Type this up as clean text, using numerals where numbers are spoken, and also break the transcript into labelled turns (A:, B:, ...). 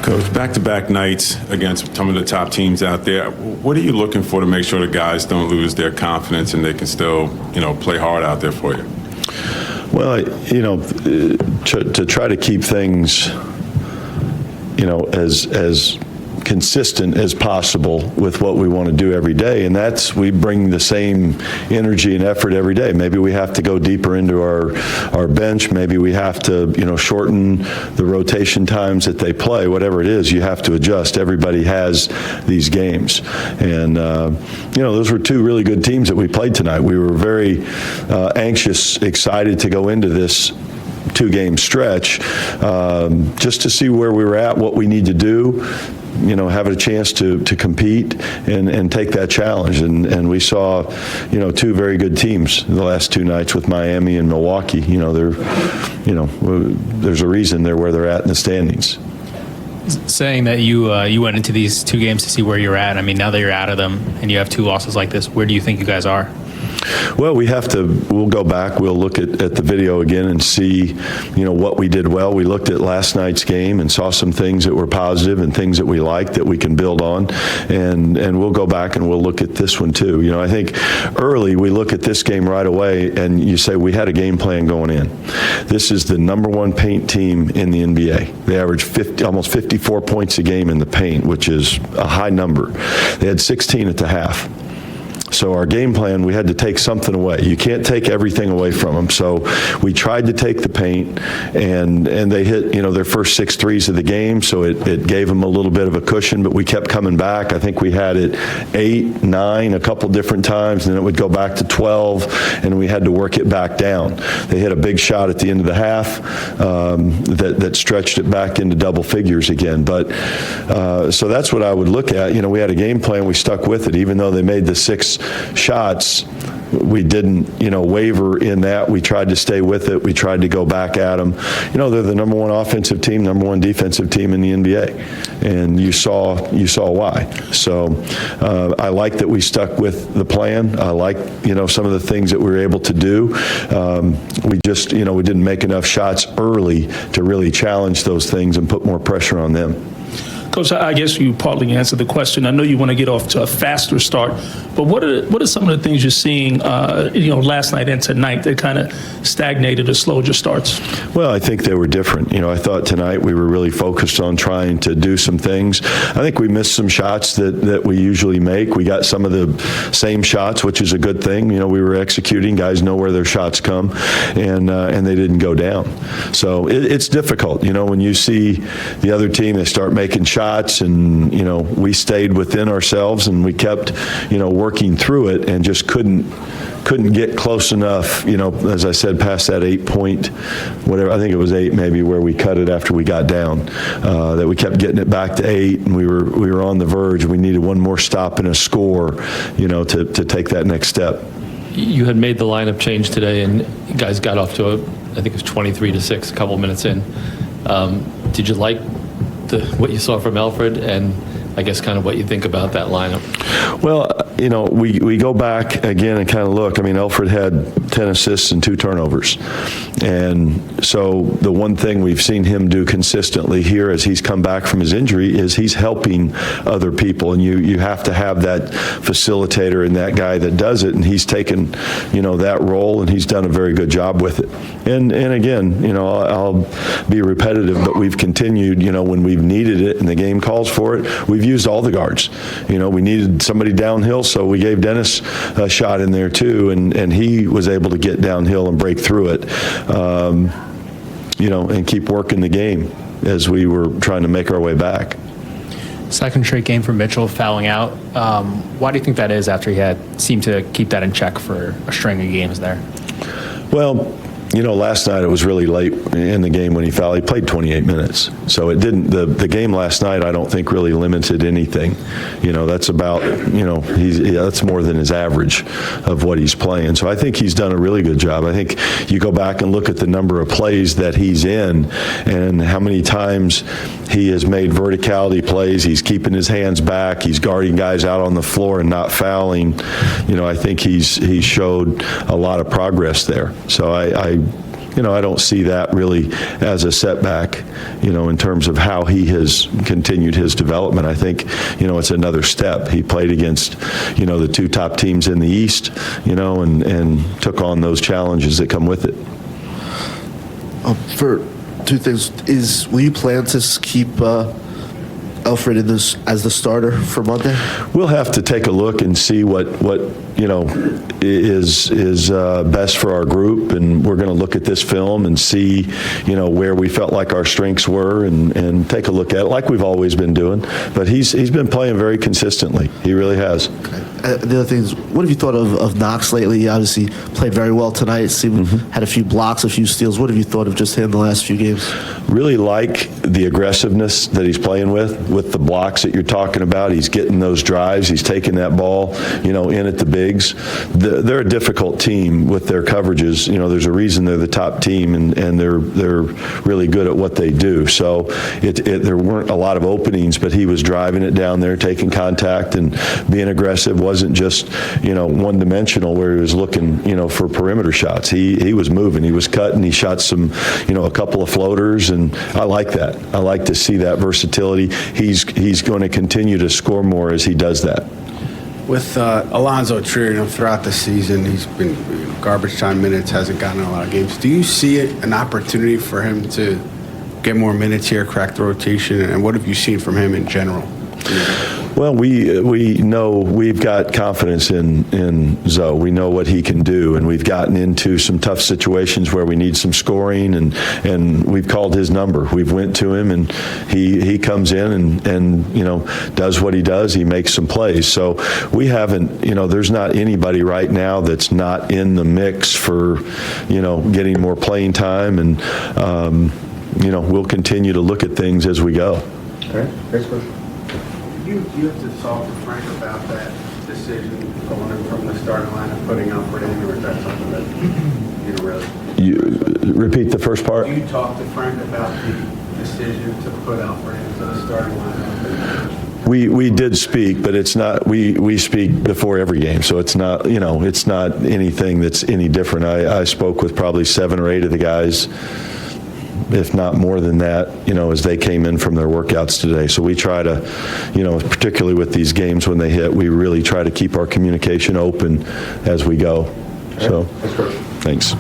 A: Coach, back-to-back nights against some of the top teams out there. What are you looking for to make sure the guys don't lose their confidence and they can still, play hard out there for you?
B: Well, to try to keep things, as consistent as possible with what we want to do every day, and that's we bring the same energy and effort every day. Maybe we have to go deeper into our bench. Maybe we have to shorten the rotation times that they play. Whatever it is, you have to adjust. Everybody has these games, and those were two really good teams that we played tonight. We were very anxious, excited to go into this two-game stretch just to see where we were at, what we need to do, have a chance to compete and take that challenge. And we saw, two very good teams the last two nights with Miami and Milwaukee. There's a reason they're where they're at in the standings.
C: Saying that you went into these two games to see where you're at. I mean, now that you're out of them and you have two losses like this, where do you think you guys are?
B: Well, we'll go back, we'll look at the video again and see, what we did well. We looked at last night's game and saw some things that were positive and things that we liked that we can build on, and we'll go back and we'll look at this one too. I think early we look at this game right away and you say we had a game plan going in. This is the #1 paint team in the NBA. They average almost 54 points a game in the paint, which is a high number. They had 16 at the half. So our game plan, we had to take something away. You can't take everything away from them. So we tried to take the paint, and they hit, their first 6 threes of the game, so it gave them a little bit of a cushion, but we kept coming back. I think we had it 8, 9 a couple different times, and then it would go back to 12, and we had to work it back down. They hit a big shot at the end of the half that stretched it back into double figures again. But so that's what I would look at. We had a game plan. We stuck with it, even though they made the 6 shots. We didn't, waver in that. We tried to stay with it. We tried to go back at them. They're the #1 offensive team, #1 defensive team in the NBA, and you saw why. So I like that we stuck with the plan. I like, some of the things that we were able to do. We just, we didn't make enough shots early to really challenge those things and put more pressure on them.
D: Coach, I guess you partly answered the question. I know you want to get off to a faster start, but what are some of the things you're seeing, last night and tonight that kind of stagnated or slowed your starts? Well,
B: I think they were different. I thought tonight we were really focused on trying to do some things. I think we missed some shots that we usually make. We got some of the same shots, which is a good thing. We were executing. Guys know where their shots come, and they didn't go down. So it's difficult. When you see the other team, they start making shots, and we stayed within ourselves and we kept working through it and just couldn't get close enough, as I said, past that 8-point, whatever, I think it was 8 maybe, where we cut it after we got down, that we kept getting it back to 8, and we were on the verge. We needed one more stop and a score, to take that next step.
E: You had made the lineup change today, and you guys got off to I think it was 23-6 a couple minutes in. Did you like what you saw from Elfrid, and I guess kind of what you think about that lineup? Well,
B: we go back again and kind of look. I mean, Elfrid had 10 assists and 2 turnovers. And so the one thing we've seen him do consistently here as he's come back from his injury is he's helping other people. And you have to have that facilitator and that guy that does it. And he's taken, that role, and he's done a very good job with it. And again, I'll be repetitive, but we've continued, when we've needed it and the game calls for it, we've used all the guards. We needed somebody downhill, so we gave Dennis a shot in there too, and he was able to get downhill and break through it, and keep working the game as we were trying to make our way back.
C: Second straight game for Mitchell fouling out. Why do you think that is after he seemed to keep that in check for a string of games there?
B: Well, last night it was really late in the game when he fouled. He played 28 minutes. So it didn't, the game last night I don't think really limited anything. That's about, that's more than his average of what he's playing. So I think he's done a really good job. I think you go back and look at the number of plays that he's in and how many times he has made verticality plays. He's keeping his hands back. He's guarding guys out on the floor and not fouling. I think he's showed a lot of progress there. So I I don't see that really as a setback, in terms of how he has continued his development. I think, it's another step. He played against, the two top teams in the East, and took on those challenges that come with it.
F: For two things, will you plan to keep Elfrid in this as the starter for Monday?
B: We'll have to take a look and see what is best for our group, and we're going to look at this film and see, where we felt like our strengths were, and take a look at it like we've always been doing. But he's been playing very consistently. He really has.
F: The other thing is, what have you thought of Knox lately? He obviously played very well tonight. Had a few blocks, a few steals. What have you thought of just him the last few games?
B: Really like the aggressiveness that he's playing with the blocks that you're talking about. He's getting those drives. He's taking that ball, in at the bigs. They're a difficult team with their coverages. There's a reason they're the top team, and they're really good at what they do. So there weren't a lot of openings, but he was driving it down there, taking contact and being aggressive. Wasn't just, one-dimensional where he was looking, for perimeter shots. He was moving. He was cutting. He shot some, a couple of floaters, and I like that. I like to see that versatility. He's going to continue to score more as he does that.
G: With Alonzo Trier, throughout the season, he's been garbage time minutes, hasn't gotten a lot of games. Do you see an opportunity for him to get more minutes here, crack the rotation, and what have you seen from him in general?
B: Well, we know we've got confidence in Zoe. We know what he can do, and we've gotten into some tough situations where we need some scoring, and we've called his number. We've went to him, and he comes in and does what he does. He makes some plays. So we haven't, there's not anybody right now that's not in the mix for, getting more playing time, and we'll continue to look at things as we go.
G: Okay, next question. Do you have to talk to Frank about that decision going in from the starting line and putting Elfrid in, or is that something that you don't really?
B: You repeat the first part?
G: Do you talk to Frank about the decision to put Elfrid into the starting lineup?
B: We did speak, but it's not. We speak before every game, so it's not. It's not anything that's any different. I spoke with probably 7 or 8 of the guys, if not more than that, as they came in from their workouts today. So we try to, particularly with these games when they hit, we really try to keep our communication open as we go. So, thanks.